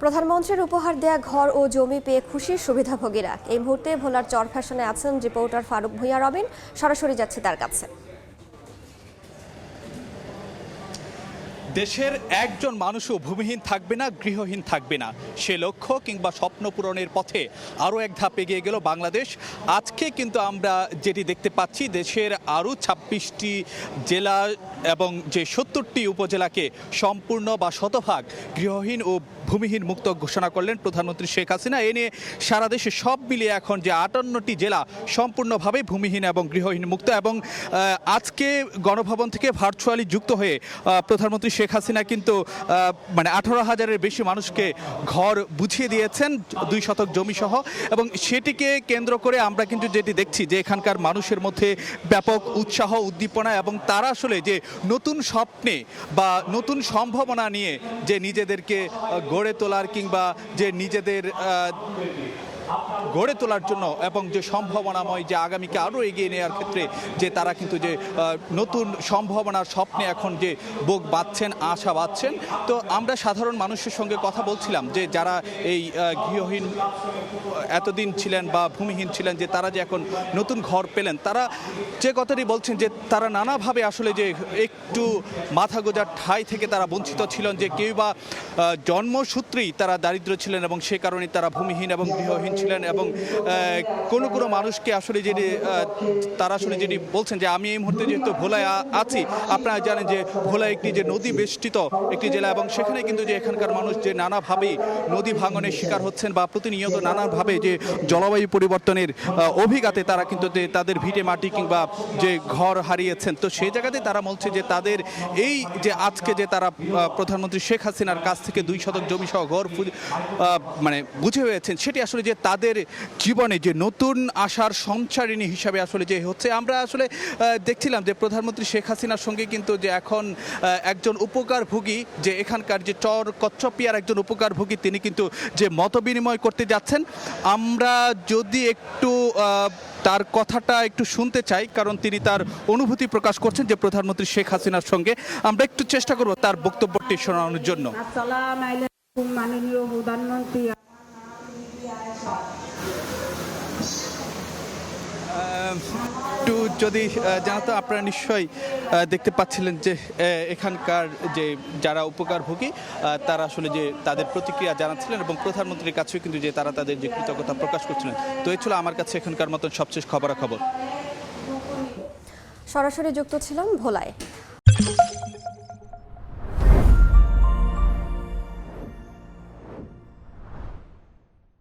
প্রধানমন্ত্রীর উপহার দেয়া ঘর ও জমি পেয়ে খুশি সুবিধাভোগীরা। এই মুহূর্তে ভোলার চর ফ্যাশনে আছেন রিপোর্টার ফারুক ভূঁইয়া রবিন। সরাসরি যাচ্ছে তার কাছে। দেশের একজন মানুষও ভূমিহীন থাকবে না, গৃহহীন থাকবে না, সে লক্ষ্য কিংবা স্বপ্ন পূরণের পথে আরও এক ধাপ এগিয়ে গেল বাংলাদেশ। আজকে কিন্তু আমরা যেটি দেখতে পাচ্ছি, দেশের আরও ২৬টি জেলা এবং যে ৭০টি উপজেলাকে সম্পূর্ণ বা শতভাগ গৃহহীন ও ভূমিহীন মুক্ত ঘোষণা করলেন প্রধানমন্ত্রী শেখ হাসিনা। এ নিয়ে সারা দেশে সব মিলিয়ে এখন যে ৫৮টি জেলা সম্পূর্ণভাবে ভূমিহীন এবং গৃহহীন মুক্ত। এবং আজকে গণভবন থেকে ভার্চুয়ালি যুক্ত হয়ে প্রধানমন্ত্রী শেখ হাসিনা কিন্তু ১৮,০০০-এর বেশি মানুষকে ঘর বুঝিয়ে দিয়েছেন ২ শতক জমি সহ। এবং সেটিকে কেন্দ্র করে আমরা কিন্তু যেটি দেখছি যে এখানকার মানুষের মধ্যে ব্যাপক উৎসাহ, উদ্দীপনা এবং তারা আসলে যে নতুন স্বপ্নে বা নতুন সম্ভাবনা নিয়ে যে নিজেদেরকে গড়ে তোলার কিংবা যে নিজেদের গড়ে তোলার জন্য এবং যে সম্ভাবনাময় যে আগামীকে আরও এগিয়ে নেওয়ার ক্ষেত্রে যে তারা কিন্তু যে নতুন সম্ভাবনার স্বপ্নে এখন যে বুক বাঁধছেন, আশা বাঁধছেন। তো আমরা সাধারণ মানুষের সঙ্গে কথা বলছিলাম যে যারা এই গৃহহীন এতদিন ছিলেন বা ভূমিহীন ছিলেন, যে তারা যে এখন নতুন ঘর পেলেন, তারা যে কথাটি বলছেন যে তারা নানাভাবে আসলে যে একটু মাথা গোঁজার ঠাঁই থেকে তারা বঞ্চিত ছিলেন, যে কেউ বা জন্মসূত্রেই তারা দারিদ্র ছিলেন এবং সে কারণে তারা ভূমিহীন এবং গৃহহীন ছিলেন। এবং কোনো কোনো মানুষকে আসলে যেটি তারা আসলে যেটি বলছেন যে আমি এই মুহূর্তে যেহেতু ভোলায় আছি, আপনারা জানেন যে ভোলা একটি যে নদী বেষ্টিত একটি জেলা এবং সেখানে কিন্তু যে এখানকার মানুষ যে নানাভাবেই নদী ভাঙনের শিকার হচ্ছেন বা প্রতিনিয়ত নানাভাবে যে জলবায়ু পরিবর্তনের অভিঘাতে তারা কিন্তু তাদের ভিটে মাটি কিংবা যে ঘর হারিয়েছেন। তো সেই জায়গাতে তারা বলছে যে তাদের এই যে আজকে যে তারা প্রধানমন্ত্রী শেখ হাসিনার কাছ থেকে ২ শতক জমি সহ ঘর বুঝে হয়েছেন, সেটি আসলে যে তাদের জীবনে যে নতুন আশার সঞ্চারিণী হিসাবে আসলে যে হচ্ছে। আমরা আসলে দেখছিলাম যে প্রধানমন্ত্রী শেখ হাসিনার সঙ্গে কিন্তু যে এখন একজন উপকারভোগী, যে এখানকার যে চর কচ্ছপিয়ার একজন উপকারভোগী, তিনি কিন্তু যে মত বিনিময় করতে যাচ্ছেন। আমরা যদি একটু তার কথাটা একটু শুনতে চাই, কারণ তিনি তার অনুভূতি প্রকাশ করছেন যে প্রধানমন্ত্রী শেখ হাসিনার সঙ্গে। আমরা একটু চেষ্টা করব তার বক্তব্যটি শোনানোর জন্য। আসসালামু আলাইকুম মাননীয় প্রধানমন্ত্রী। একটু যদি জানাতো, আপনারা নিশ্চয়ই দেখতে পাচ্ছিলেন যে এখানকার যে যারা উপকারভোগী তারা আসলে যে তাদের প্রতিক্রিয়া জানাচ্ছিলেন এবং প্রধানমন্ত্রীর কাছেও কিন্তু যে তারা তাদের যে কৃতজ্ঞতা প্রকাশ করছিলেন। তো এই ছিল আমার কাছে এখানকার মতন সবশেষ খবরাখবর। সরাসরি যুক্ত ছিলাম ভোলায়।